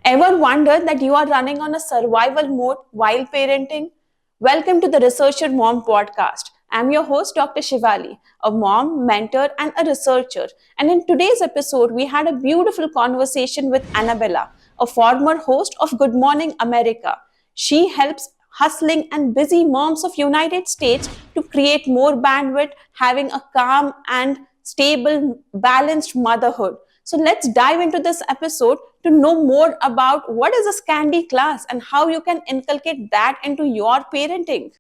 Ever wondered that you are running on a survival mode while parenting? Welcome to the Researcher Mom podcast. I'm your host, Dr. Shivalee, a mom, mentor, and a researcher. And in today's episode, we had a beautiful conversation with Annabella, a former host of Good Morning America. She helps hustling and busy moms of United States to create more bandwidth, having a calm and stable, balanced motherhood. So let's dive into this episode to know more about what is a Scandi class and how you can inculcate that into your parenting.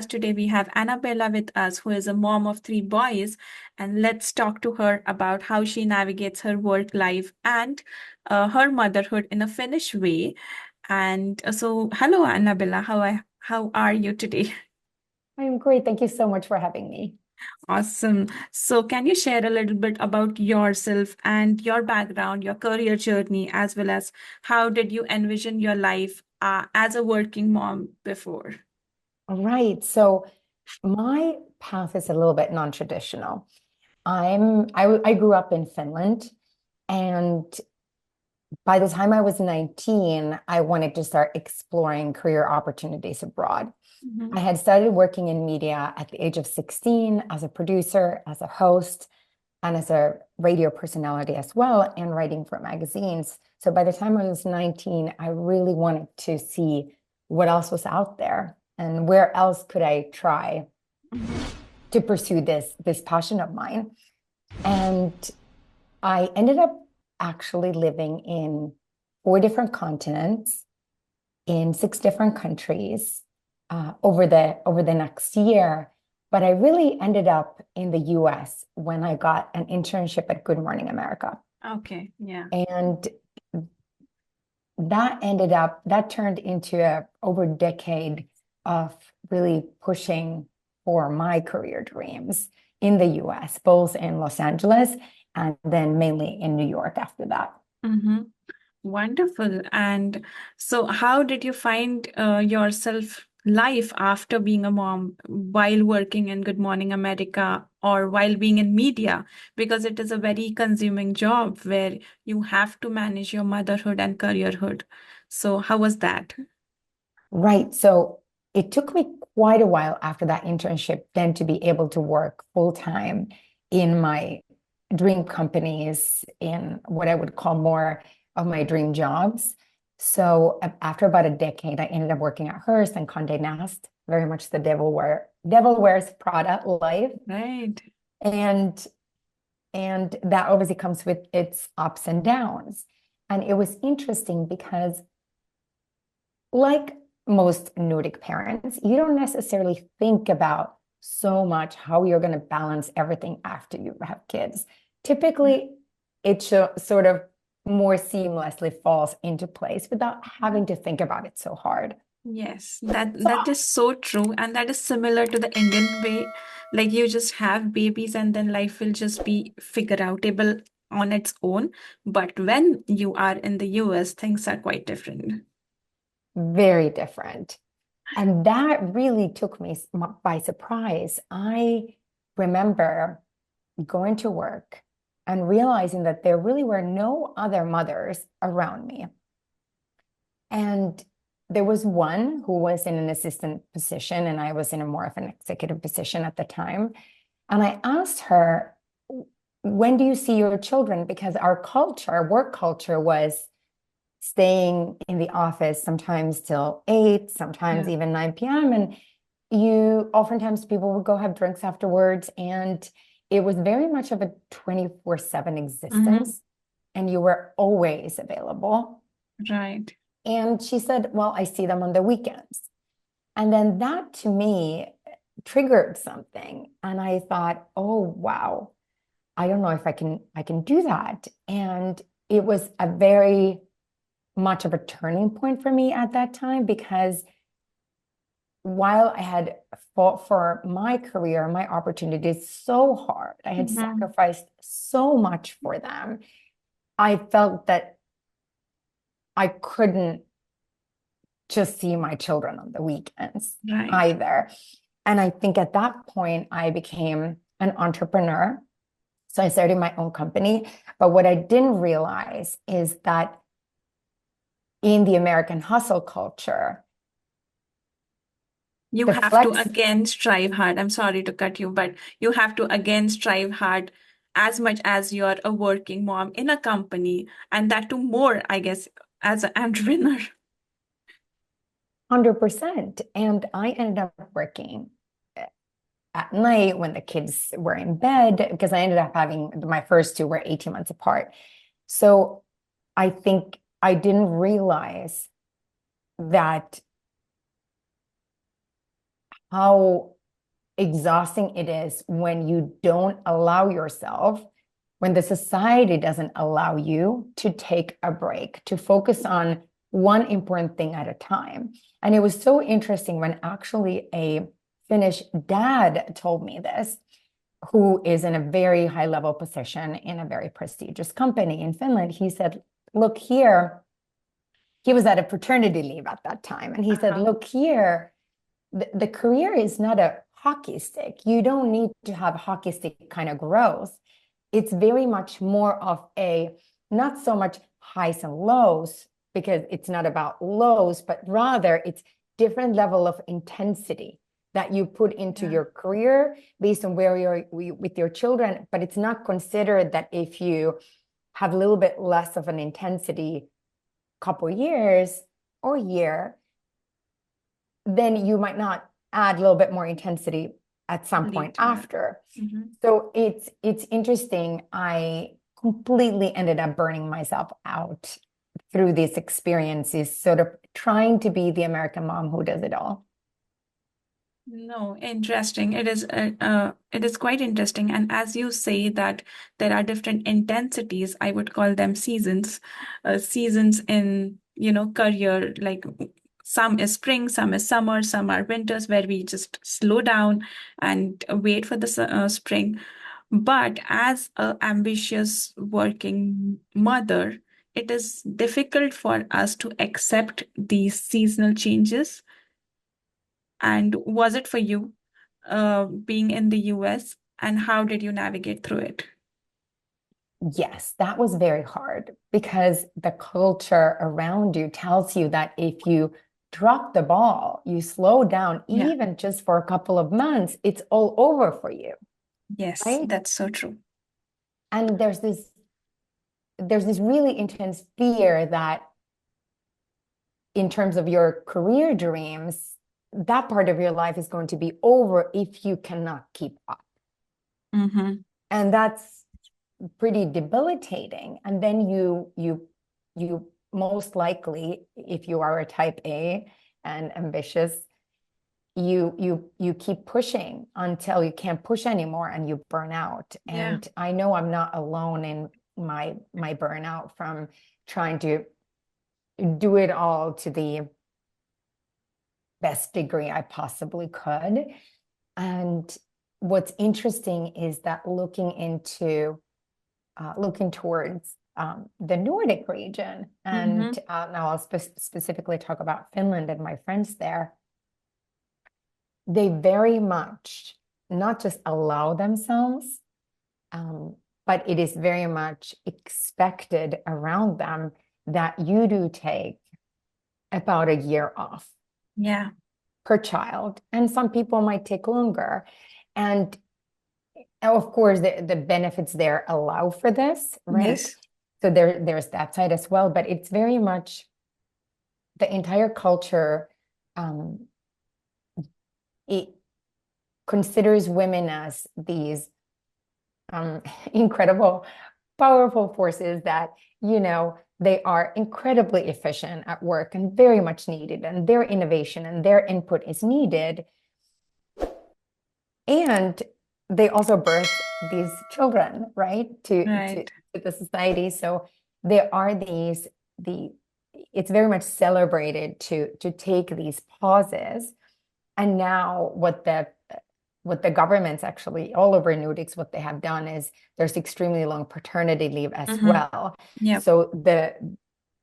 Today we have Annabella with us, who is a mom of three boys, and let's talk to her about how she navigates her work life and her motherhood in a Finnish way. And hello, Annabella. How are you today? I'm great. Thank you so much for having me. Awesome. So, can you share a little bit about yourself and your background, your career journey, as well as how did you envision your life as a working mom before? All right. So my path is a little bit non-traditional. I grew up in Finland, and by the time I was 19, I wanted to start exploring career opportunities abroad. Mhm. I had started working in media at the age of 16 as a producer, as a host, and as a radio personality as well, and writing for magazines. So by the time I was 19, I really wanted to see what else was out there and where else could I try to pursue this passion of mine. And I ended up actually living in 4 different continents, in 6 different countries, over the next year. But I really ended up in the US when I got an internship at Good Morning America. Okay, yeah. And that turned into over a decade of really pushing for my career dreams in the US, both in Los Angeles and then mainly in New York after that. Mm-hmm. Wonderful. And so, how did you find yourself life after being a mom while working in Good Morning America or while being in media? Because it is a very consuming job where you have to manage your motherhood and careerhood. So, how was that? Right. So it took me quite a while after that internship then to be able to work full time in my dream companies, in what I would call more of my dream jobs. So after about a decade, I ended up working at Hearst and Condé Nast, very much the devil wears Prada life. Right. And and that obviously comes with its ups and downs. And it was interesting because, like most Nordic parents, you don't necessarily think about so much how you're going to balance everything after you have kids. Typically, it sort of more seamlessly falls into place without having to think about it so hard. Yes, that is so true, and that is similar to the Indian way. Like you just have babies, and then life will just be figure outable on its own. But when you are in the US, things are quite different. Very different. And that really took me by surprise. I remember going to work and realizing that there really were no other mothers around me. And there was one who was in an assistant position, and I was in a more of an executive position at the time. And I asked her, when do you see your children? Because our culture, our work culture was staying in the office sometimes till 8, sometimes Yeah. even 9 p.m. And oftentimes people would go have drinks afterwards. And it was very much of a 24/7 Mm-hmm. existence. And you were always available. Right. And she said, well, I see them on the weekends. And then that to me triggered something. And I thought, oh, wow, I don't know if I can do that. And it was a very much of a turning point for me at that time, because while I had fought for my career, my opportunities so hard, I had Mm-hmm. sacrificed so much for them, I felt that I couldn't just see my children on the weekends Right. either. And I think at that point, I became an entrepreneur. So I started my own company. But what I didn't realize is that in the American hustle culture, You the have to flex again strive hard. I'm sorry to cut you, but you have to again strive hard as much as you're a working mom in a company, and that too more, I guess, as an entrepreneur. 100%. And I ended up working at night when the kids were in bed, because I ended up having my first two were 18 months apart. So I think I didn't realize that how exhausting it is when you don't allow yourself, when the society doesn't allow you to take a break, to focus on one important thing at a time. And it was so interesting when actually a Finnish dad told me this, who is in a very high level position in a very prestigious company in Finland. He said, look here, he was at a paternity leave at that time. And he said, Uh-huh. look here, the career is not a hockey stick. You don't need to have hockey stick kind of growth. It's very much more of a, not so much highs and lows, because it's not about lows, but rather it's different level of intensity that you put into Yeah. your career based on where you're with your children. But it's not considered that if you have a little bit less of an intensity couple years or year, then you might not add a little bit more intensity at some point Later. after. Hmm. So it's interesting. I completely ended up burning myself out through these experiences, sort of trying to be the American mom who does it all. No, interesting. It is quite interesting. And as you say that there are different intensities, I would call them seasons, seasons in, career, like some is spring, some is summer, some are winters where we just slow down and wait for the spring. But as a ambitious working mother, it is difficult for us to accept these seasonal changes. And was it for you, being in the US, and how did you navigate through it? Yes, that was very hard because the culture around you tells you that if you drop the ball, you slow down, Yeah. even just for a couple of months, it's all over for you, Yes, right? that's so true. And there's this really intense fear that in terms of your career dreams, that part of your life is going to be over if you cannot keep up. Mm-hmm. And that's pretty debilitating. And then you most likely, if you are a type A and ambitious, you keep pushing until you can't push anymore and you burn out. Yeah. And I know I'm not alone in my burnout from trying to do it all to the best degree I possibly could. And what's interesting is that looking towards the Nordic region, Mm-hmm. and now I'll specifically talk about Finland and my friends there. They very much not just allow themselves, um, but it is very much expected around them that you do take about a year off Yeah. per child, and some people might take longer. And of course, the benefits there allow for this, right? Yes. So there's that side as well, but it's very much the entire culture. Um, it considers women as these um, incredible, powerful forces that, they are incredibly efficient at work and very much needed, and their innovation and their input is needed. And they also birth these children, right, Right. to the society. So there are the it's very much celebrated to take these pauses. And now what the governments actually all over Nordics, what they have done is there's extremely long paternity leave as Mm-hmm. well. Yep. So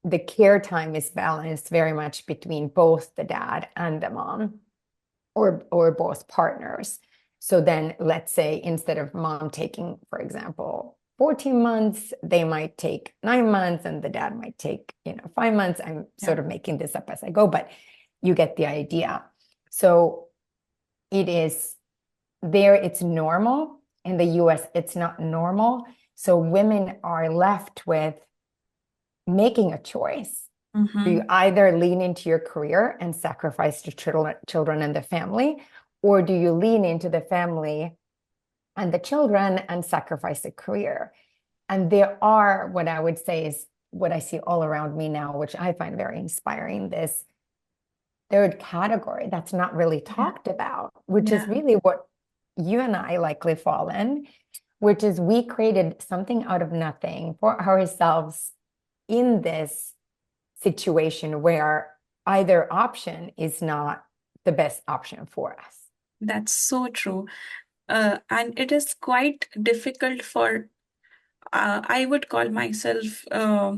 the care time is balanced very much between both the dad and the mom, or both partners. So then let's say instead of mom taking, for example, 14 months, they might take 9 months and the dad might take, 5 months. I'm sort of making this up as I go, but you get the idea. So it is there, it's normal. In the US, it's not normal. So women are left with making a choice. Do you either lean into your career and sacrifice the children and the family, or do you lean into the family and the children and sacrifice the career? And there are, what I would say is what I see all around me now, which I find very inspiring, this third category that's not really talked about, which is really what you and I likely fall in, which is we created something out of nothing for ourselves in this situation where either option is not the best option for us. That's so true. And it is quite difficult for, I would call myself,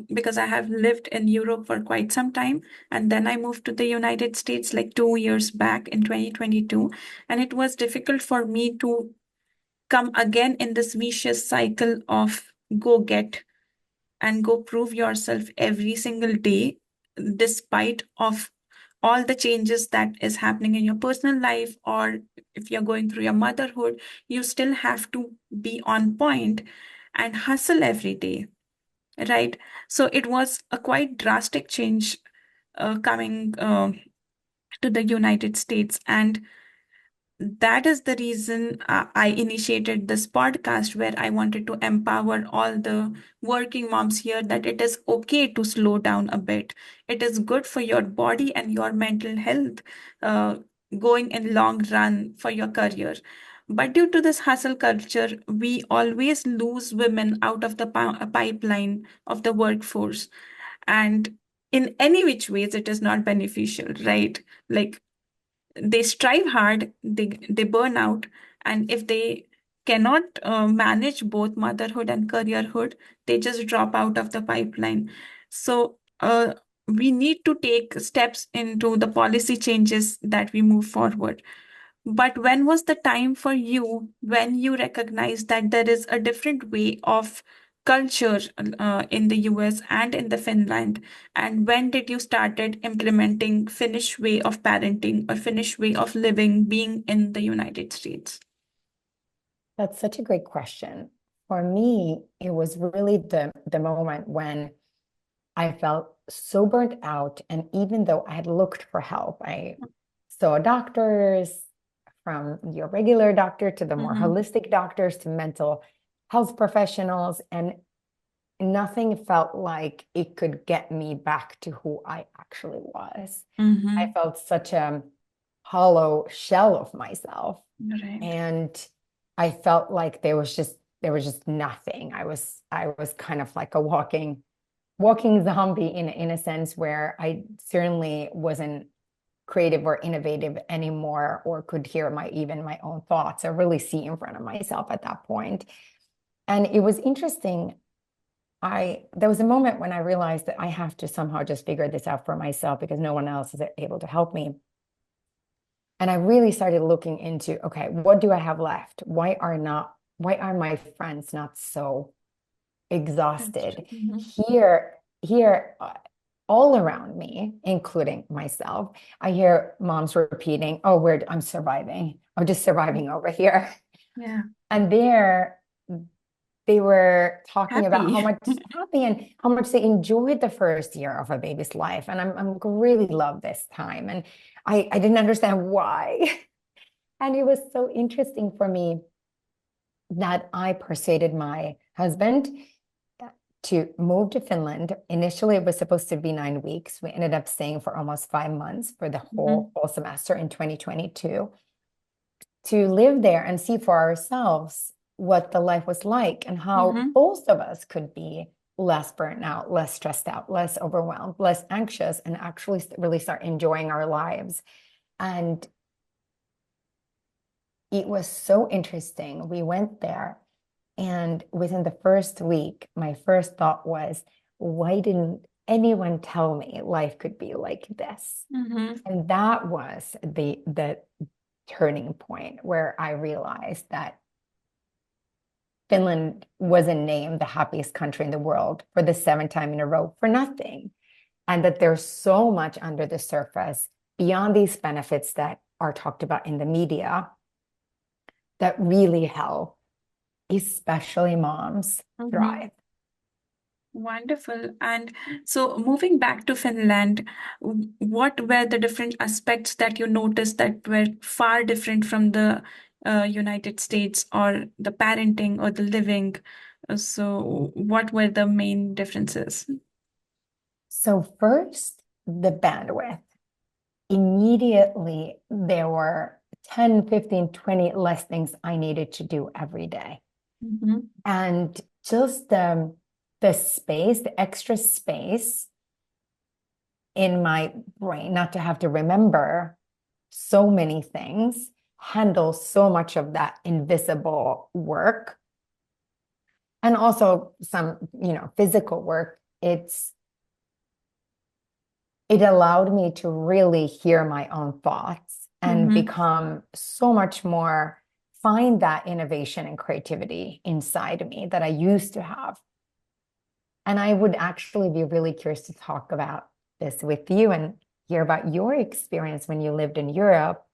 because I have lived in Europe for quite some time. And then I moved to the United States like 2 years back in 2022. And it was difficult for me to come again in this vicious cycle of go get and go prove yourself every single day, despite of all the changes that is happening in your personal life, or if you're going through your motherhood, you still have to be on point and hustle every day, right? So it was a quite drastic change coming to the United States. And that is the reason I initiated this podcast, where I wanted to empower all the working moms here that it is okay to slow down a bit. It is good for your body and your mental health, uh, going in long run for your career. But due to this hustle culture, we always lose women out of the pipeline of the workforce. And in any which ways, it is not beneficial, right? Like, they strive hard, they burn out, and if they cannot manage both motherhood and careerhood, they just drop out of the pipeline. So we need to take steps into the policy changes that we move forward. But when was the time for you when you recognized that there is a different way of culture in the US and in the Finland? And when did you started implementing Finnish way of parenting or Finnish way of living, being in the United States? That's such a great question. For me, it was really the moment when I felt so burnt out. And even though I had looked for help, I saw doctors, from your regular doctor to the more holistic doctors to mental health professionals, and nothing felt like it could get me back to who I actually was. I felt such a hollow shell of myself. Right. And I felt like there was just nothing. I was kind of like a walking zombie in a sense, where I certainly wasn't creative or innovative anymore, or could hear my own thoughts or really see in front of myself at that point. And it was interesting. There was a moment when I realized that I have to somehow just figure this out for myself, because no one else is able to help me. And I really started looking into, okay, what do I have left? Why are my friends not so exhausted? Here, all around me, including myself, I hear moms repeating, "Oh, I'm surviving. I'm just surviving over here." Yeah. And they were talking about how much happy and how much they enjoyed the first year of a baby's life. And I'm really love this time. And I didn't understand why. And it was so interesting for me that I persuaded my husband to move to Finland. Initially, it was supposed to be 9 weeks. We ended up staying for almost 5 months for the whole semester in 2022, to live there and see for ourselves what the life was like, and how both of us could be less burnt out, less stressed out, less overwhelmed, less anxious, and actually really start enjoying our lives. And it was so interesting. We went there, and within the first week, my first thought was, why didn't anyone tell me life could be like this? And that was the turning point where I realized that Finland wasn't named the happiest country in the world for the seventh time in a row for nothing. And that there's so much under the surface beyond these benefits that are talked about in the media that really help, especially moms, thrive. Wonderful. And so moving back to Finland, what were the different aspects that you noticed that were far different from the United States, or the parenting or the living? So what were the main differences? So first, the bandwidth. Immediately, there were 10, 15, 20 less things I needed to do every day. And just the space, the extra space in my brain, not to have to remember so many things, handle so much of that invisible work. And also some, physical work. It allowed me to really hear my own thoughts and become so much more, find that innovation and creativity inside me that I used to have. And I would actually be really curious to talk about this with you and hear about your experience when you lived in Europe.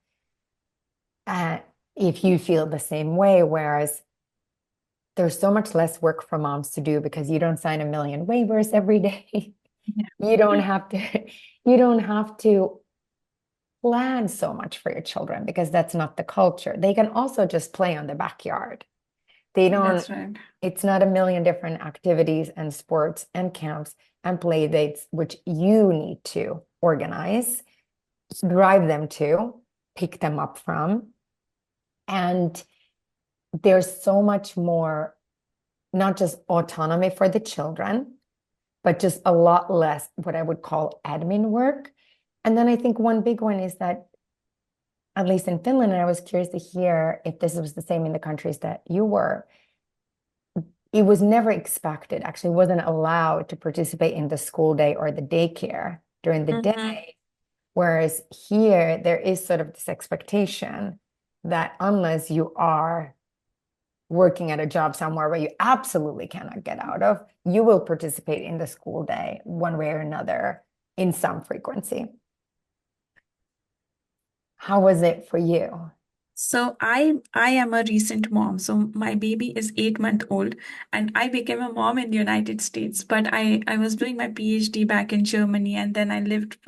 If you feel the same way, whereas there's so much less work for moms to do because you don't sign a million waivers every day. You don't have to plan so much for your children because that's not the culture. They can also just play on the backyard. That's right. It's not a million different activities and sports and camps and play dates, which you need to organize, drive them to, pick them up from. And there's so much more, not just autonomy for the children, but just a lot less what I would call admin work. And then I think one big one is that, at least in Finland, and I was curious to hear if this was the same in the countries that you were, it was never expected, actually wasn't allowed to participate in the school day or the daycare during the day. Whereas here, there is sort of this expectation that unless you are working at a job somewhere where you absolutely cannot get out of, you will participate in the school day one way or another in some frequency. How was it for you? So I am a recent mom. So my baby is 8 months old, and I became a mom in the United States. But I was doing my PhD back in Germany, and then I lived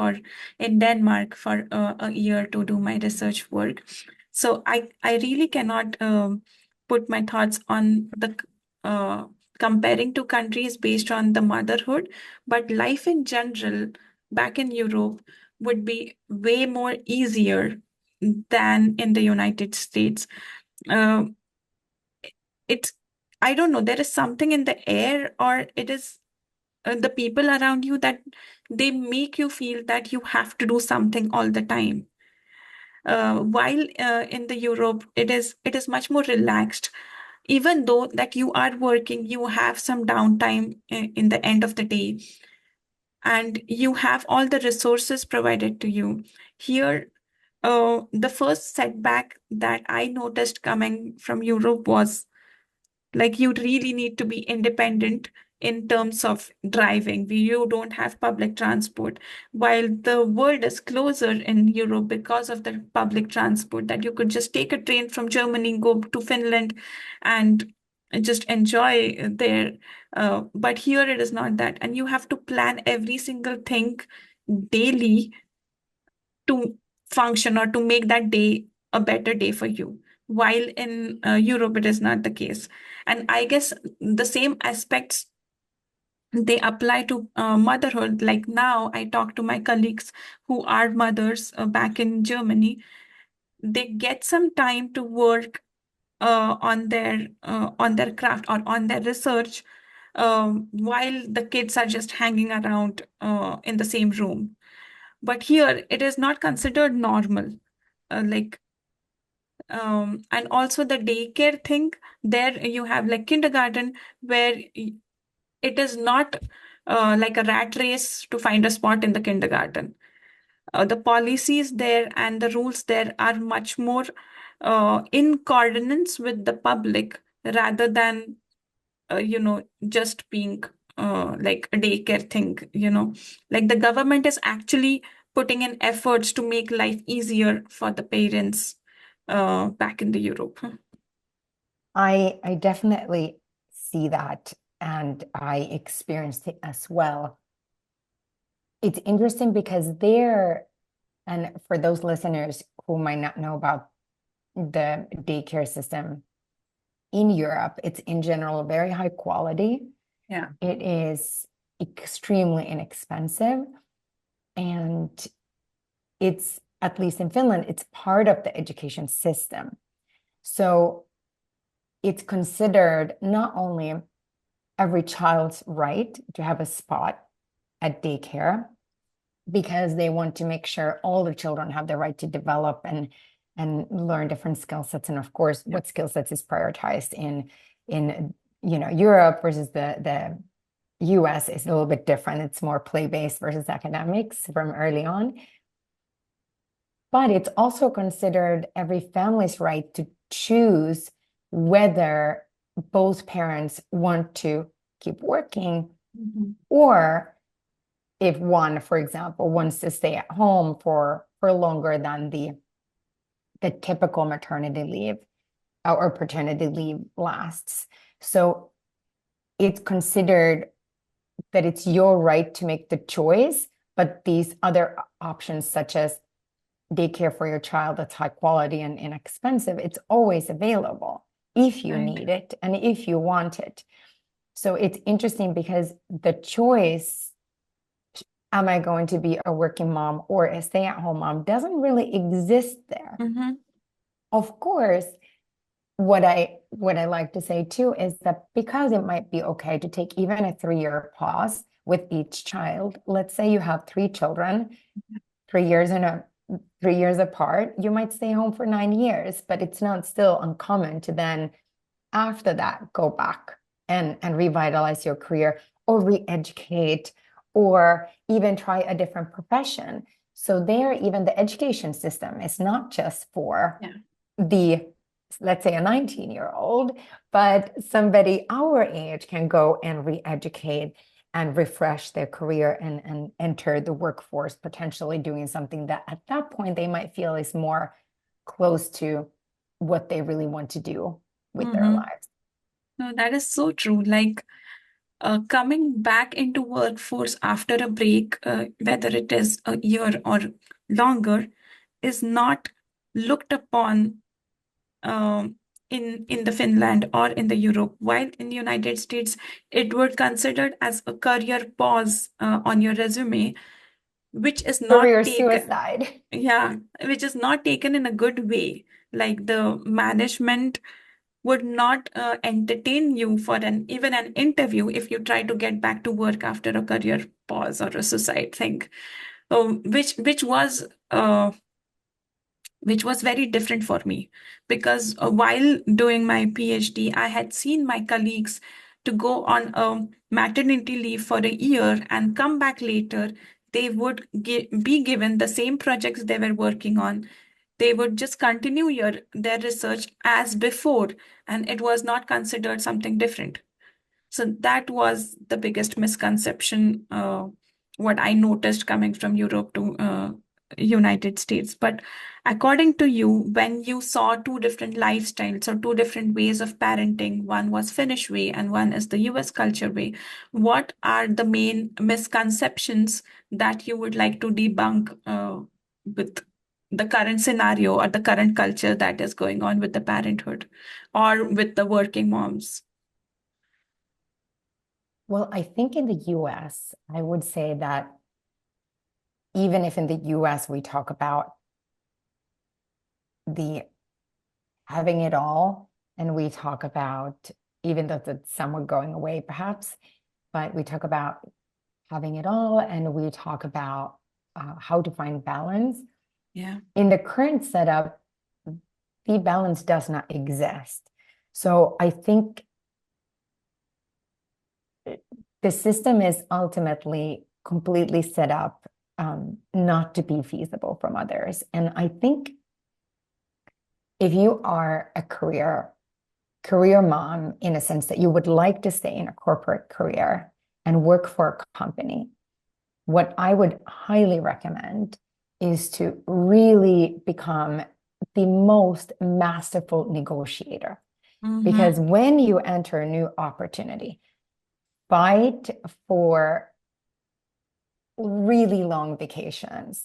in Denmark for a year to do my research work. So I really cannot put my thoughts on the comparing two countries based on the motherhood, but life in general back in Europe would be way more easier than in the United States. Uh, it's, I don't know, there is something in the air, or it is the people around you that they make you feel that you have to do something all the time. While in the Europe, it is much more relaxed. Even though that you are working, you have some downtime in the end of the day, and you have all the resources provided to you. Here, the first setback that I noticed coming from Europe was like you really need to be independent in terms of driving. You don't have public transport. While the world is closer in Europe because of the public transport, that you could just take a train from Germany, go to Finland, and just enjoy there. But here it is not that. And you have to plan every single thing daily to function or to make that day a better day for you. While in Europe, it is not the case. And I guess the same aspects they apply to motherhood. Like now, I talk to my colleagues who are mothers back in Germany. They get some time to work on their craft or on their research while the kids are just hanging around in the same room. But here, it is not considered normal. Like and also the daycare thing, there you have like kindergarten where it is not like a rat race to find a spot in the kindergarten. The policies there and the rules there are much more in coordinates with the public rather than just being like a daycare thing, like the government is actually putting in efforts to make life easier for the parents back in the Europe. I definitely see that, and I experienced it as well. It's interesting because there, and for those listeners who might not know about the daycare system in Europe, it's in general very high quality. Yeah. It is extremely inexpensive, and it's, at least in Finland, it's part of the education system. So it's considered not only every child's right to have a spot at daycare, because they want to make sure all the children have the right to develop and learn different skill sets. And of course, what skill sets is prioritized in Europe versus the US is a little bit different. It's more play-based versus academics from early on. But it's also considered every family's right to choose whether both parents want to keep working, or if one, for example, wants to stay at home for longer than the typical maternity leave or paternity leave lasts. So it's considered that it's your right to make the choice, but these other options, such as daycare for your child that's high quality and inexpensive, it's always available if you need it and if you want it. So it's interesting because the choice, am I going to be a working mom or a stay-at-home mom, doesn't really exist there. Of course, what I like to say too is that because it might be okay to take even a 3-year pause with each child. Let's say you have 3 children, 3 years and 3 years apart, you might stay home for 9 years, but it's not still uncommon to then after that go back and revitalize your career or re-educate or even try a different profession. So there, even the education system is not just for the, let's say, a 19-year-old, but somebody our age can go and re-educate and refresh their career and enter the workforce, potentially doing something that at that point they might feel is more close to what they really want to do with their lives. No, that is so true. Like coming back into workforce after a break, whether it is a year or longer, is not looked upon in the Finland or in the Europe. While in the United States, it would considered as a career pause on your resume, which is not Career taken. suicide. Yeah, which is not taken in a good way. Like the management would not entertain you for even an interview if you try to get back to work after a career pause or a suicide thing, which was very different for me because while doing my PhD, I had seen my colleagues to go on a maternity leave for a year and come back later. They would be given the same projects they were working on. They would just continue their research as before, and it was not considered something different. So that was the biggest misconception, what I noticed coming from Europe to United States. But according to you, when you saw 2 different lifestyles or 2 different ways of parenting, one was Finnish way and one is the US culture way, what are the main misconceptions that you would like to debunk with the current scenario or the current culture that is going on with the parenthood or with the working moms? Well, I think in the US, I would say that even if in the US we talk about the having it all, and we talk about, even though that's somewhat going away perhaps, but we talk about having it all and we talk about how to find balance. Yeah. In the current setup, the balance does not exist. So I think the system is ultimately completely set up not to be feasible from others. And I think if you are a career mom, in a sense that you would like to stay in a corporate career and work for a company, what I would highly recommend is to really become the most masterful negotiator. Because when you enter a new opportunity, fight for really long vacations.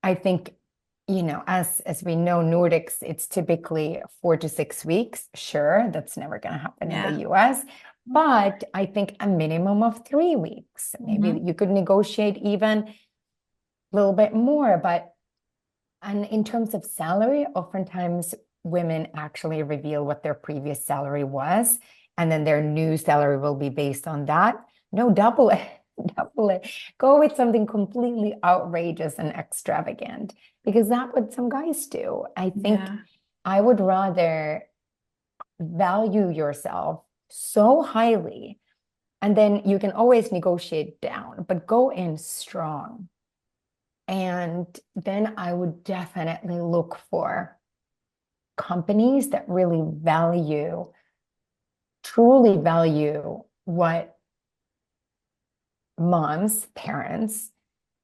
I think, as we know, Nordics, it's typically 4 to 6 weeks. Sure, that's never going to happen in the US, but I think a minimum of 3 weeks. Maybe you could negotiate even a little bit more, and in terms of salary, oftentimes women actually reveal what their previous salary was, and then their new salary will be based on that. No, double it. Double it. Go with something completely outrageous and extravagant, because that's what some guys do. I think I would rather value yourself so highly, and then you can always negotiate down, but go in strong. And then I would definitely look for companies that really truly value what moms, parents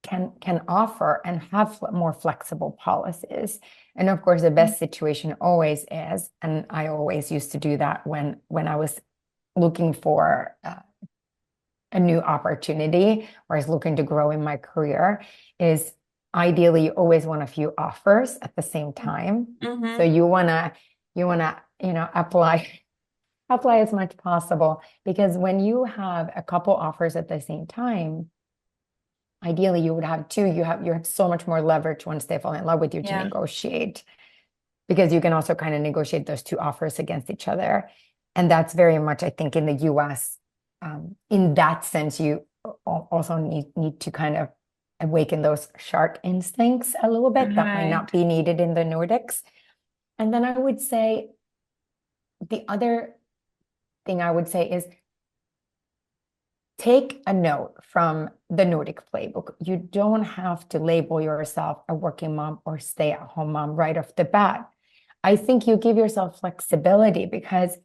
can offer, and have more flexible policies. And of course, the best situation always is, and I always used to do that when I was looking for a new opportunity, or I was looking to grow in my career, is ideally you always want a few offers at the same time. So you wanna apply as much possible, because when you have a couple offers at the same time, ideally you would have two. You have so much more leverage once they fall in love with you to negotiate, because you can also kind of negotiate those two offers against each other. And that's very much, I think, in the US. In that sense, you also need to kind of awaken those shark instincts a little bit. That might not be needed in the Nordics. And then I would say the other thing I would say is take a note from the Nordic playbook. You don't have to label yourself a working mom or stay-at-home mom right off the bat. I think you give yourself flexibility, because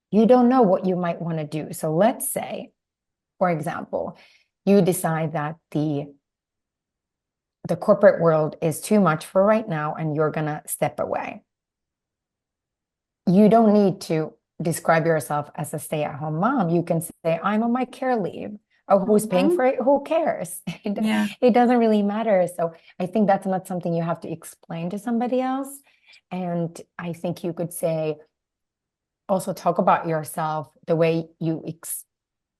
you don't know what you might want to do. So let's say, for example, you decide that the corporate world is too much for right now and you're going to step away. You don't need to describe yourself as a stay-at-home mom. You can say, I'm on my care leave. Oh, who's paying for it? Who cares? It doesn't really matter. So I think that's not something you have to explain to somebody else. And I think you could say, also talk about yourself the way you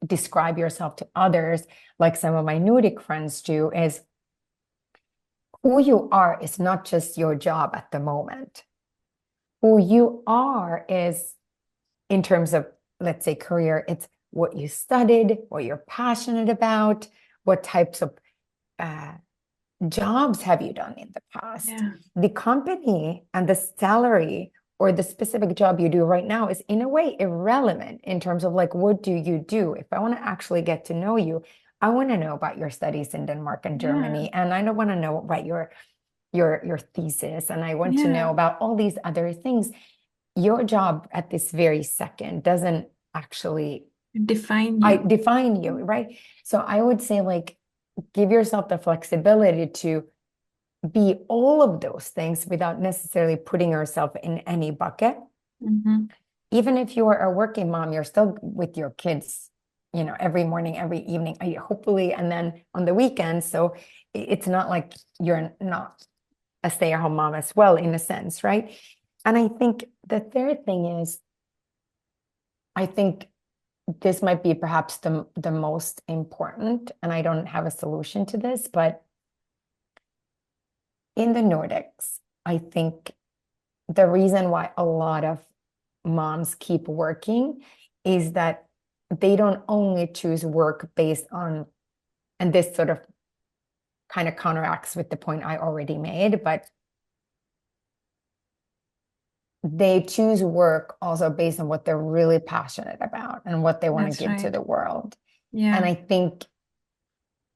describe yourself to others, like some of my Nordic friends do, is who you are is not just your job at the moment. Who you are is, in terms of, let's say, career, it's what you studied, what you're passionate about, what types of jobs have you done in the past. The company and the salary or the specific job you do right now is in a way irrelevant in terms of like, what do you do? If I want to actually get to know you, I want to know about your studies in Denmark and Germany, and I don't want to know about your thesis, and I want to know about all these other things. Your job at this very second doesn't actually define you, right? So I would say, like, give yourself the flexibility to be all of those things without necessarily putting yourself in any bucket. Even if you are a working mom, you're still with your kids, every morning, every evening, hopefully, and then on the weekends. So it's not like you're not a stay-at-home mom as well, in a sense, right? And I think the third thing is, I think this might be perhaps the most important, and I don't have a solution to this, but in the Nordics, I think the reason why a lot of moms keep working is that they don't only choose work based on, and this sort of kind of counteracts with the point I already made, but they choose work also based on what they're really passionate about and what they want to give to the world. And I think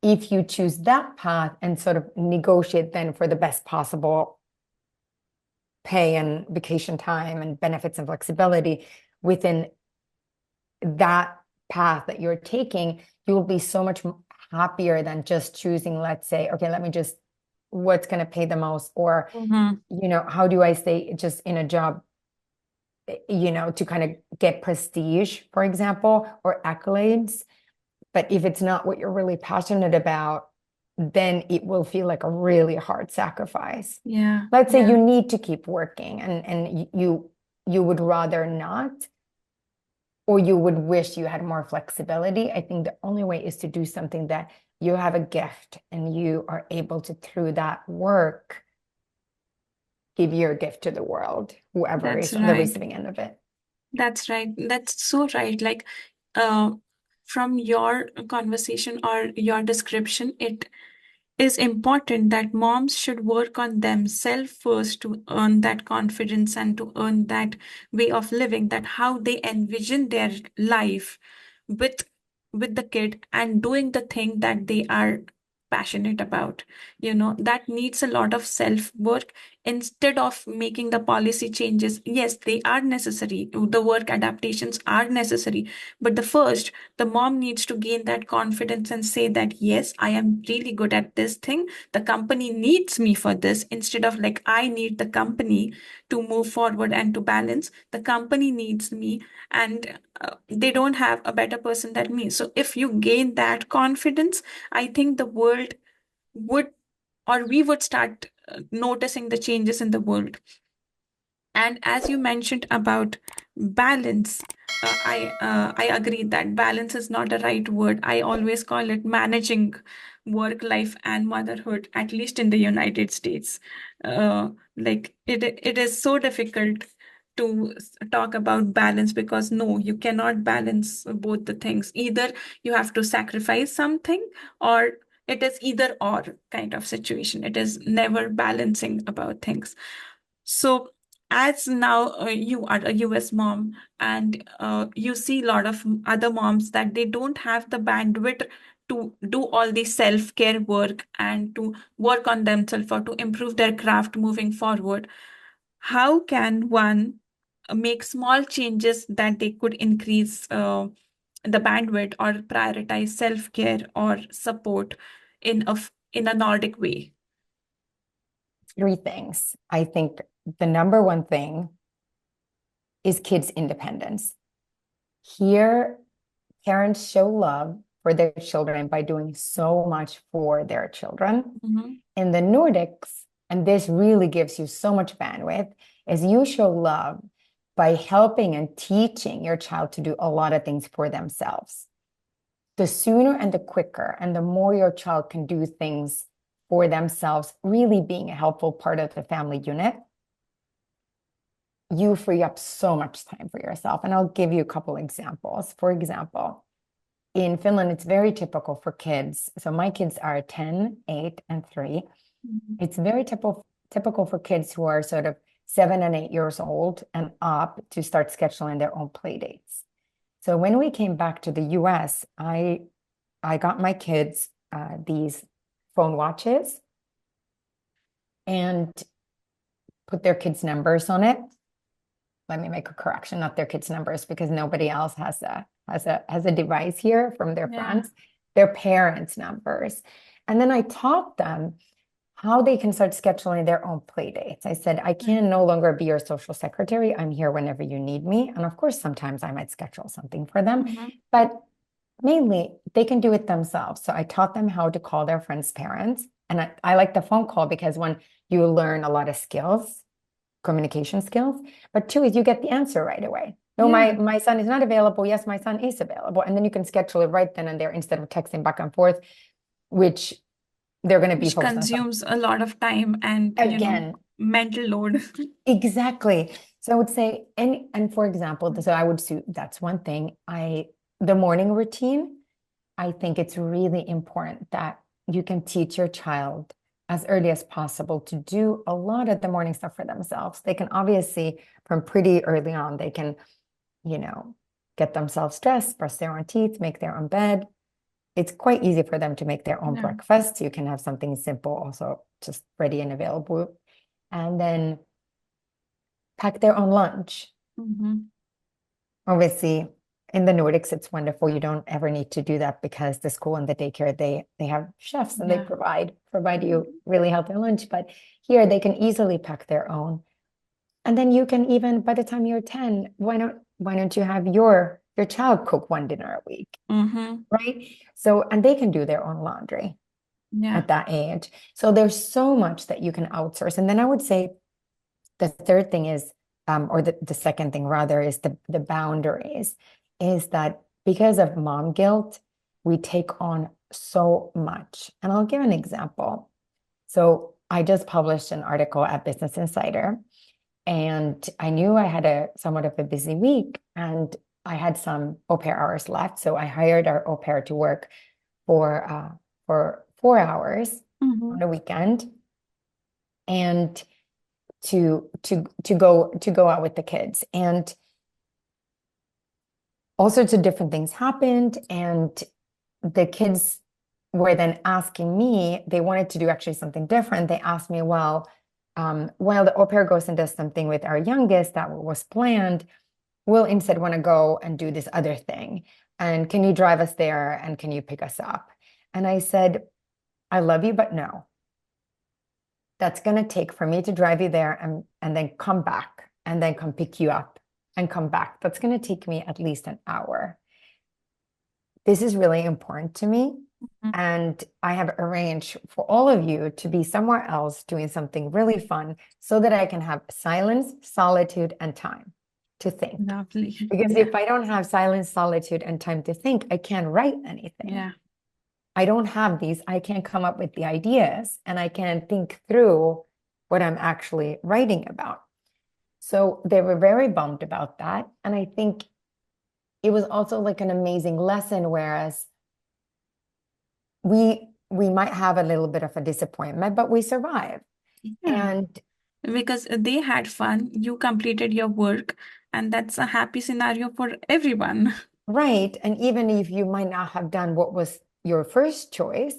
if you choose that path and sort of negotiate then for the best possible pay and vacation time and benefits and flexibility within that path that you're taking, you will be so much happier than just choosing, let's say, okay, let me just, what's going to pay the most, or, you know, how do I stay just in a job, you know, to kind of get prestige, for example, or accolades. But if it's not what you're really passionate about, then it will feel like a really hard sacrifice. Yeah. Let's say Yeah. you need to keep working and you would rather not, or you would wish you had more flexibility. I think the only way is to do something that you have a gift and you are able to, through that work, give your gift to the world, whoever That's is on the right. receiving end of it. That's right. That's so right. Like, from your conversation or your description, it is important that moms should work on themselves first to earn that confidence and to earn that way of living, that how they envision their life with with the kid and doing the thing that they are passionate about. That needs a lot of self work. Instead of making the policy changes, yes, they are necessary, the work adaptations are necessary, but the mom needs to gain that confidence and say that, yes, I am really good at this thing. The company needs me for this. Instead of like, I need the company to move forward and to balance, the company needs me, and they don't have a better person than me. So if you gain that confidence, I think the world would, or we would start noticing the changes in the world. And as you mentioned about balance, I agree that balance is not the right word. I always call it managing work life and motherhood, at least in the United States. Like it is so difficult to talk about balance, because no, you cannot balance both the things. Either you have to sacrifice something, or it is either or kind of situation. It is never balancing about things. So, as now you are a US mom, and you see a lot of other moms that they don't have the bandwidth to do all the self-care work and to work on themselves or to improve their craft moving forward. How can one make small changes that they could increase the bandwidth or prioritize self-care or support in a Nordic way? Three things. I think the number one thing is kids' independence. Here, parents show love for their children by doing so much for their children. In the Nordics, and this really gives you so much bandwidth, is you show love by helping and teaching your child to do a lot of things for themselves. The sooner and the quicker and the more your child can do things for themselves, really being a helpful part of the family unit, you free up so much time for yourself. And I'll give you a couple examples. For example, in Finland, it's very typical for kids. So my kids are 10, 8, and 3. It's very typical for kids who are sort of 7 and 8 years old and up to start scheduling their own play dates. So when we came back to the US, I got my kids these phone watches and put their kids' numbers on it. Let me make a correction, not their kids' numbers, because nobody else has a device here from their friends, their parents' numbers. And then I taught them how they can start scheduling their own play dates. I said, I can no longer be your social secretary. I'm here whenever you need me. And of course, sometimes I might schedule something for them, but mainly they can do it themselves. So I taught them how to call their friends' parents. And I like the phone call because one, you learn a lot of skills, communication skills, but two is you get the answer right away. No, my son is not available. Yes, my son is available. And then you can schedule it right then and there instead of texting back and forth, which they're going to be Which focused on consumes a lot of time and again. Mental load. Exactly. So I would say, and for example, so I would say that's one thing. The morning routine, I think it's really important that you can teach your child as early as possible to do a lot of the morning stuff for themselves. They can obviously, from pretty early on, they can, get themselves dressed, brush their own teeth, make their own bed. it's quite easy for them to make their own Yeah. breakfast. You can have something simple also just ready and available, and then pack their own lunch. Mm-hmm. Obviously, in the Nordics, it's wonderful. You don't ever need to do that because the school and the daycare, they have chefs and they Yeah. provide you really healthy lunch. But here they can easily pack their own. And then you can even, by the time you're 10, why don't you have your child cook one dinner a week, Mm-hmm. right? So, and they can do their own laundry Yeah. at that age. So there's so much that you can outsource. And then I would say the third thing is, or the second thing rather, is the boundaries, is that because of mom guilt, we take on so much. And I'll give an example. So I just published an article at Business Insider, and I knew I had somewhat of a busy week, and I had some au pair hours left. So I hired our au pair to work for 4 hours Mm-hmm. on a weekend, and to go out with the kids. And all sorts of different things happened, and the kids were then asking me, they wanted to do actually something different. They asked me, well, while the au pair goes and does something with our youngest that was planned, we'll instead want to go and do this other thing. And can you drive us there, and can you pick us up? And I said, I love you, but no. That's going to take for me to drive you there and then come back and then come pick you up and come back. That's going to take me at least an hour. This is really important to me. Mm-hmm. And I have arranged for all of you to be somewhere else doing something really fun so that I can have silence, solitude, and time to think. Lovely. Because Yeah. if I don't have silence, solitude, and time to think, I can't write anything. Yeah. I don't have these, I can't come up with the ideas, and I can't think through what I'm actually writing about. So they were very bummed about that. And I think it was also like an amazing lesson, whereas we might have a little bit of a disappointment, but we survive. Yeah. And Because they had fun, you completed your work, and that's a happy scenario for everyone. right, and even if you might not have done what was your first choice,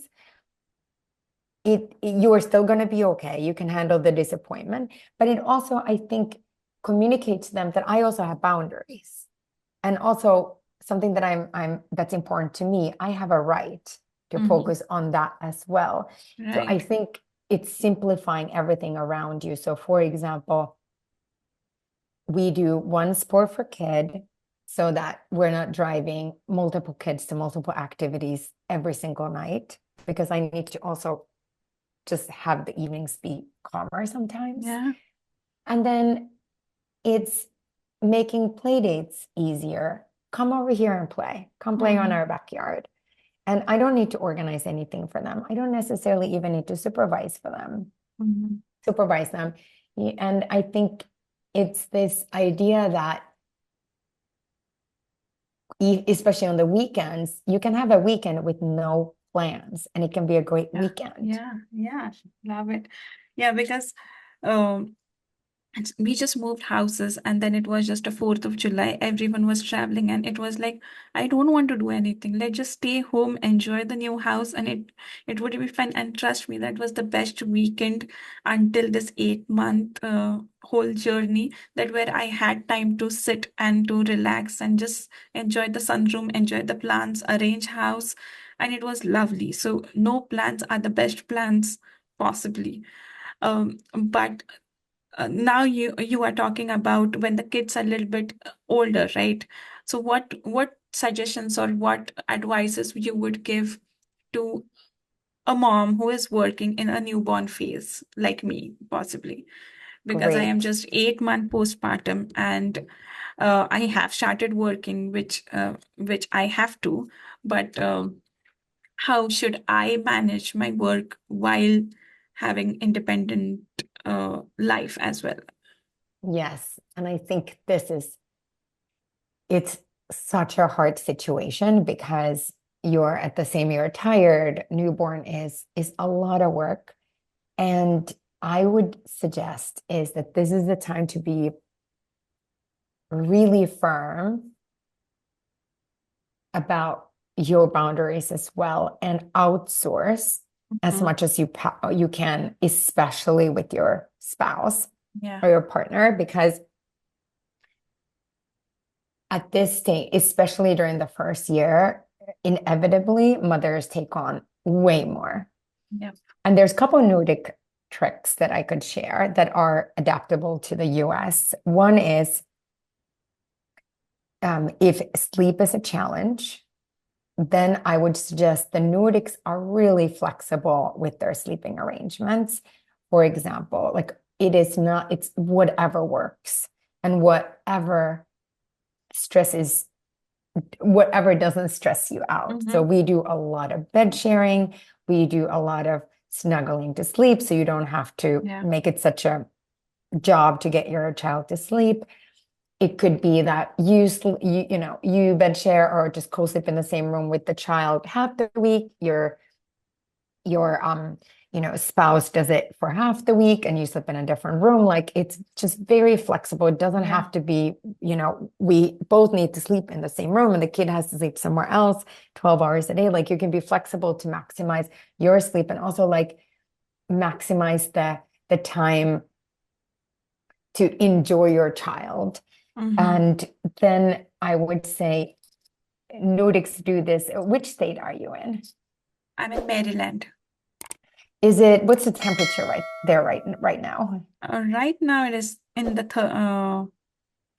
you are still going to be okay. You can handle the disappointment, but it also, I think, communicates to them that I also have boundaries, and also something that that's important to me. I have a right to Mhm. focus on that as well. So I Right. think it's simplifying everything around you. So, for example, we do one sport for kid so that we're not driving multiple kids to multiple activities every single night, because I need to also just have the evenings be calmer sometimes. Yeah. And then it's making play dates easier. Come over here and play. Come play on Mhm. our backyard. And I don't need to organize anything for them. I don't necessarily even need to supervise them. Mhm. And I think it's this idea that especially on the weekends, you can have a weekend with no plans, and it can be a great Yeah. weekend. Yeah. Love it. Yeah, because um we just moved houses, and then it was just a 4th of July. Everyone was traveling, and it was like, I don't want to do anything. Let's just stay home, enjoy the new house, and it would be fun. And trust me, that was the best weekend until this 8-month whole journey, that where I had time to sit and to relax and just enjoy the sunroom, enjoy the plants, arrange house, and it was lovely. So no plans are the best plans possibly. But now you are talking about when the kids are a little bit older, right? So what suggestions or what advices you would give to a mom who is working in a newborn phase, like me, possibly? Because I am Great. just 8-month postpartum, and I have started working, which I have to, but how should I manage my work while having independent life as well? Yes. And I think it's such a hard situation, because you're tired. Newborn is a lot of work. And I would suggest is that this is the time to be really firm about your boundaries as well and outsource as Mhm. much as you can, especially with your spouse Yeah. or your partner, because at this stage, especially during the first year, inevitably mothers take on way more. Yeah. And there's a couple of Nordic tricks that I could share that are adaptable to the US. One is if sleep is a challenge, then I would suggest the Nordics are really flexible with their sleeping arrangements. For example, like it's whatever works and whatever doesn't stress you out. So Mm-hmm. we do a lot of bed sharing. We do a lot of snuggling to sleep. So you don't have to Yeah. make it such a job to get your child to sleep. It could be that you bed share or just co-sleep in the same room with the child half the week. Your spouse does it for half the week and you sleep in a different room. Like it's just very flexible. It doesn't Yeah. have to be, we both need to sleep in the same room and the kid has to sleep somewhere else 12 hours a day. Like you can be flexible to maximize your sleep and also like maximize the time to enjoy your child. Mm-hmm. And then I would say Nordics do this. Which state are you in? I'm in Maryland. What's the temperature right there right now? Right now it is in the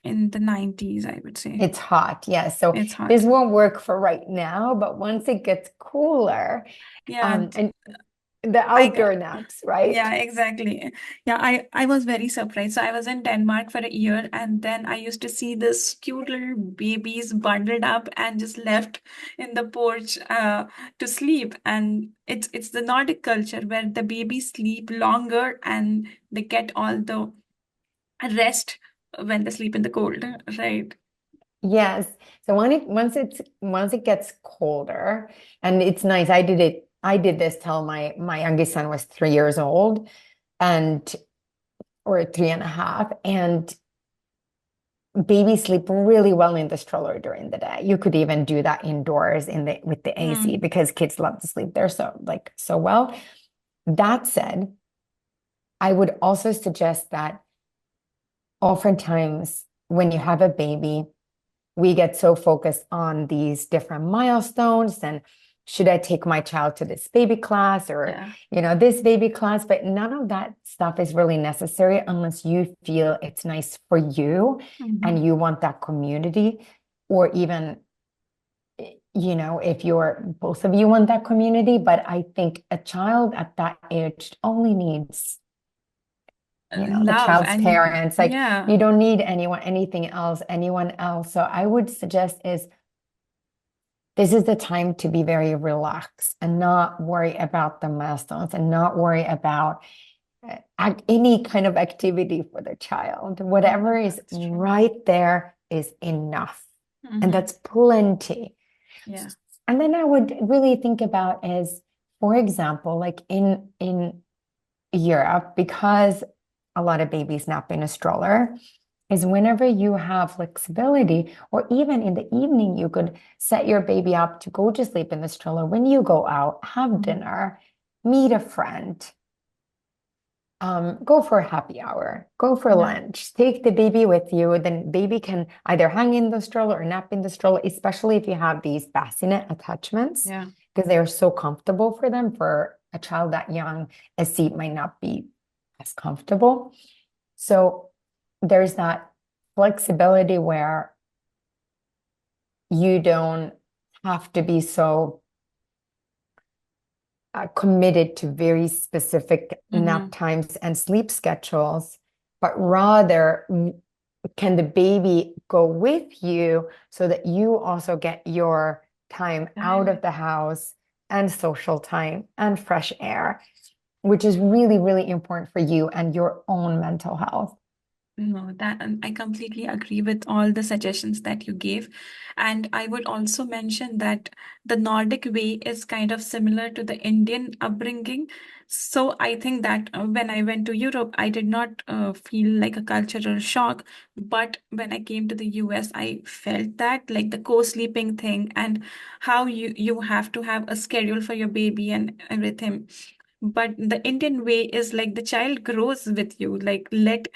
90s, I would say. It's hot, yes. So It's hot. this won't work for right now, but once it gets cooler, Yeah. and the outdoor naps, right? Yeah, exactly. Yeah, I was very surprised. So I was in Denmark for a year, and then I used to see this cute little babies bundled up and just left in the porch to sleep. And it's the Nordic culture where the babies sleep longer and they get all the rest when they sleep in the cold, right? Yes. So once it gets colder, and it's nice. I did this till my youngest son was 3 years old, or 3.5, and babies sleep really well in the stroller during the day. You could even do that indoors with the AC because kids love to sleep there so well. That said, I would also suggest that oftentimes when you have a baby, we get so focused on these different milestones and should I take my child to this baby class or this baby class, but none of that stuff is really necessary unless you feel it's nice for you and you want that community, or even if both of you want that community. But I think a child at that age only needs the Love child's and parents. Like yeah. you don't need anyone else. So I would suggest this is the time to be very relaxed and not worry about the milestones and not worry about any kind of activity for the child. Whatever is right there is enough. And that's plenty. Yeah. And then I would really think about is, for example, like in Europe, because a lot of babies nap in a stroller, is whenever you have flexibility, or even in the evening, you could set your baby up to go to sleep in the stroller. When you go out, have dinner, meet a friend, go for a happy hour, go for lunch, take the baby with you. Then baby can either hang in the stroller or nap in the stroller, especially if you have these bassinet attachments, because they are so comfortable for them. For a child that young, a seat might not be as comfortable. So there's that flexibility where you don't have to be so committed to very specific nap times and sleep schedules, but rather can the baby go with you so that you also get your time out of the house and social time and fresh air, which is really, really important for you and your own mental health. No, that I completely agree with all the suggestions that you gave. And I would also mention that the Nordic way is kind of similar to the Indian upbringing. So I think that when I went to Europe, I did not feel like a cultural shock. But when I came to the US, I felt that like the co-sleeping thing and how you have to have a schedule for your baby and everything. But the Indian way is like the child grows with you, like let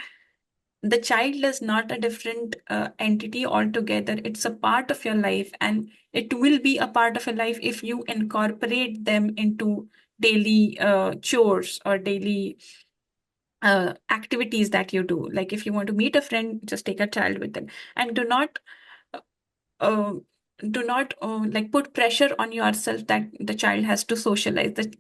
the child is not a different entity altogether. It's a part of your life, and it will be a part of your life if you incorporate them into daily chores or daily activities that you do. Like if you want to meet a friend, just take a child with them, and uh, uh, do not like put pressure on yourself that the child has to socialize. That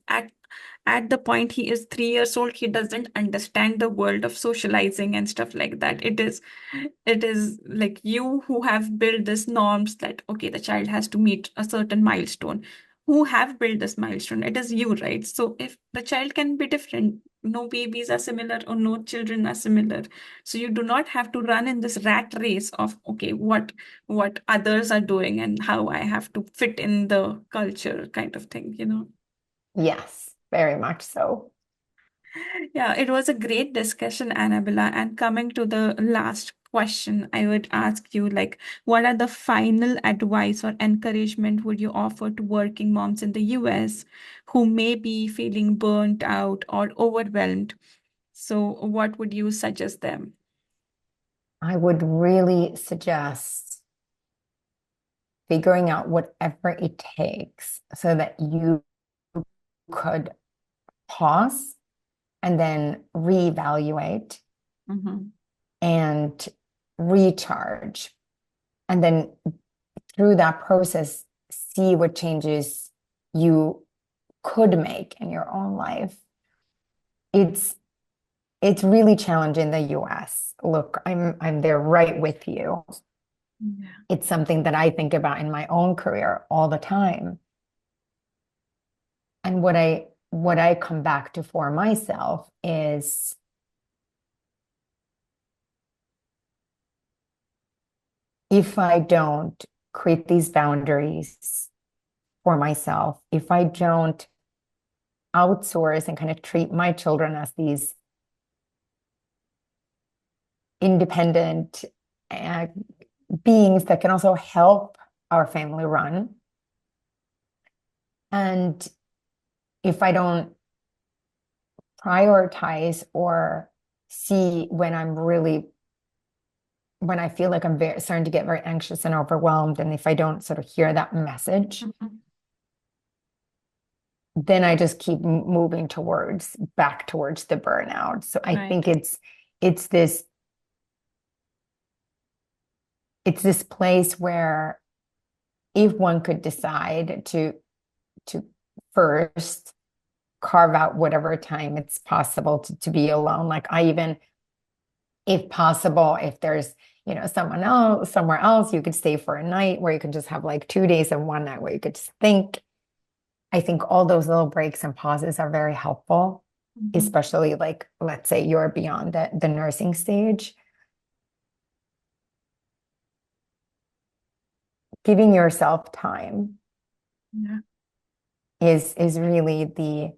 at the point he is 3 years old, he doesn't understand the world of socializing and stuff like that. It is like you who have built this norms that okay, the child has to meet a certain milestone. Who have built this milestone? It is you, right? So if the child can be different, no babies are similar or no children are similar. So you do not have to run in this rat race of okay, what others are doing and how I have to fit in the culture kind of thing. Yes, very much so. Yeah, it was a great discussion, Annabella. And coming to the last question, I would ask you, like, what are the final advice or encouragement would you offer to working moms in the US who may be feeling burnt out or overwhelmed? So, what would you suggest them? I would really suggest figuring out whatever it takes so that you could pause and then reevaluate Mm-hmm. and recharge. And then through that process, see what changes you could make in your own life. It's it's really challenging in the US. Look, I'm there right with you. Yeah. It's something that I think about in my own career all the time. And what I come back to for myself is if I don't create these boundaries for myself, if I don't outsource and kind of treat my children as these independent uh, beings that can also help our family run, and if I don't prioritize or see when I feel like I'm starting to get very anxious and overwhelmed, and if I don't sort of hear that message, Mhm. then I just keep moving back towards the burnout. So I Right. think it's this place where if one could decide to first carve out whatever time it's possible to be alone. Like I even, if possible, if there's, someone else somewhere else, you could stay for a night where you can just have like 2 days and one night where you could just think. I think all those little breaks and pauses are very helpful, Mhm. especially like, let's say you're beyond the nursing stage. Giving yourself time Yeah. is really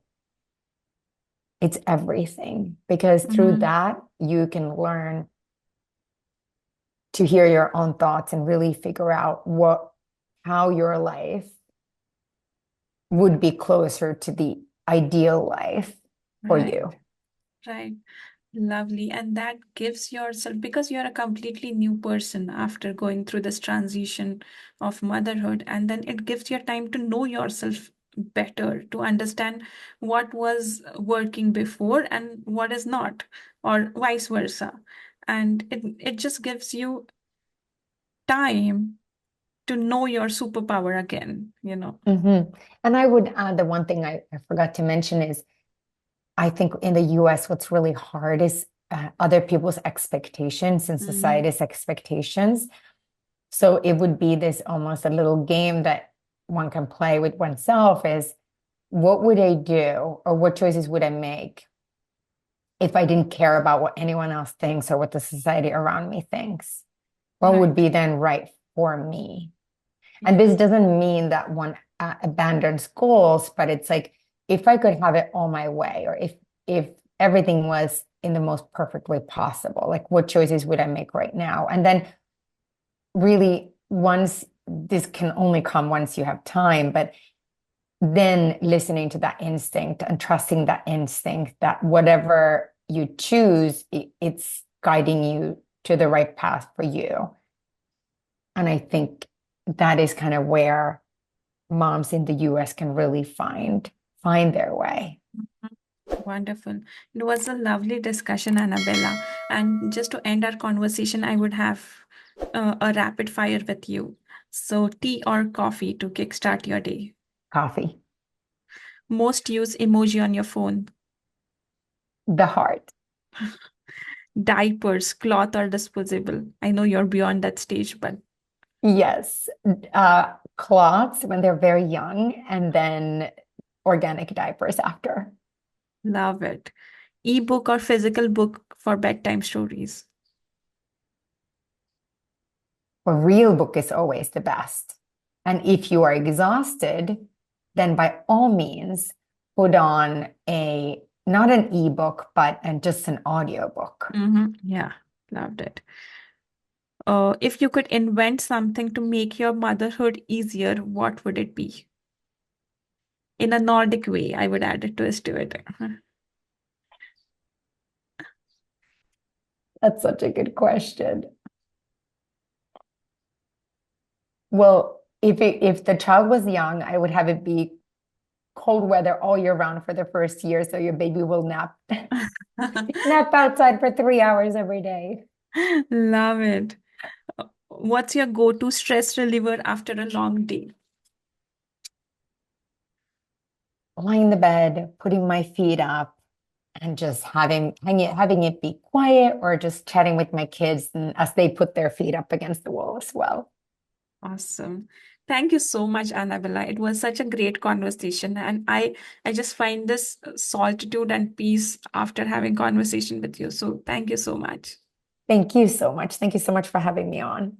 it's everything, because through Mhm. that you can learn to hear your own thoughts and really figure out how your life would be closer to the ideal life for Right. you. Right. Lovely. And that gives yourself, because you're a completely new person after going through this transition of motherhood, and then it gives you time to know yourself better, to understand what was working before and what is not, or vice versa. And it just gives you time to know your superpower again. Mm-hmm. And I would add the one thing I forgot to mention is I think in the US, what's really hard is other people's expectations and Mm. society's expectations. So it would be this almost a little game that one can play with oneself is what would I do or what choices would I make if I didn't care about what anyone else thinks or what the society around me thinks? What Right. would be then right for me? And Yeah. this doesn't mean that one abandons goals, but it's like if I could have it all my way, or if everything was in the most perfect way possible, like what choices would I make right now? And then really once this can only come once you have time, but then listening to that instinct and trusting that instinct that whatever you choose, it's guiding you to the right path for you. And I think that is kind of where moms in the US can really find their way. Wonderful. It was a lovely discussion, Annabella. And just to end our conversation, I would have a rapid fire with you. So, tea or coffee to kickstart your day? Coffee, Most used emoji on your phone? the heart. Diapers, cloth or disposable? I know you're beyond that stage, but Yes. Cloths when they're very young, and then organic diapers after. love it. Ebook or physical book for bedtime stories? A real book is always the best. And if you are exhausted, then by all means, put on not an ebook, but just an audiobook. Yeah, loved it. If you could invent something to make your motherhood easier, what would it be? In a Nordic way, I would add a twist to it. That's such a good question. Well, if the child was young, I would have it be cold weather all year round for the first year, so your baby will nap outside for 3 hours every day. Love it. What's your go-to stress reliever after a long day? Lying in the bed, putting my feet up, and just having it be quiet, or just chatting with my kids and as they put their feet up against the wall as well. Awesome. Thank you so much, Annabella. It was such a great conversation, and I just find this solitude and peace after having conversation with you. So thank you so much. Thank you so much. Thank you so much for having me on.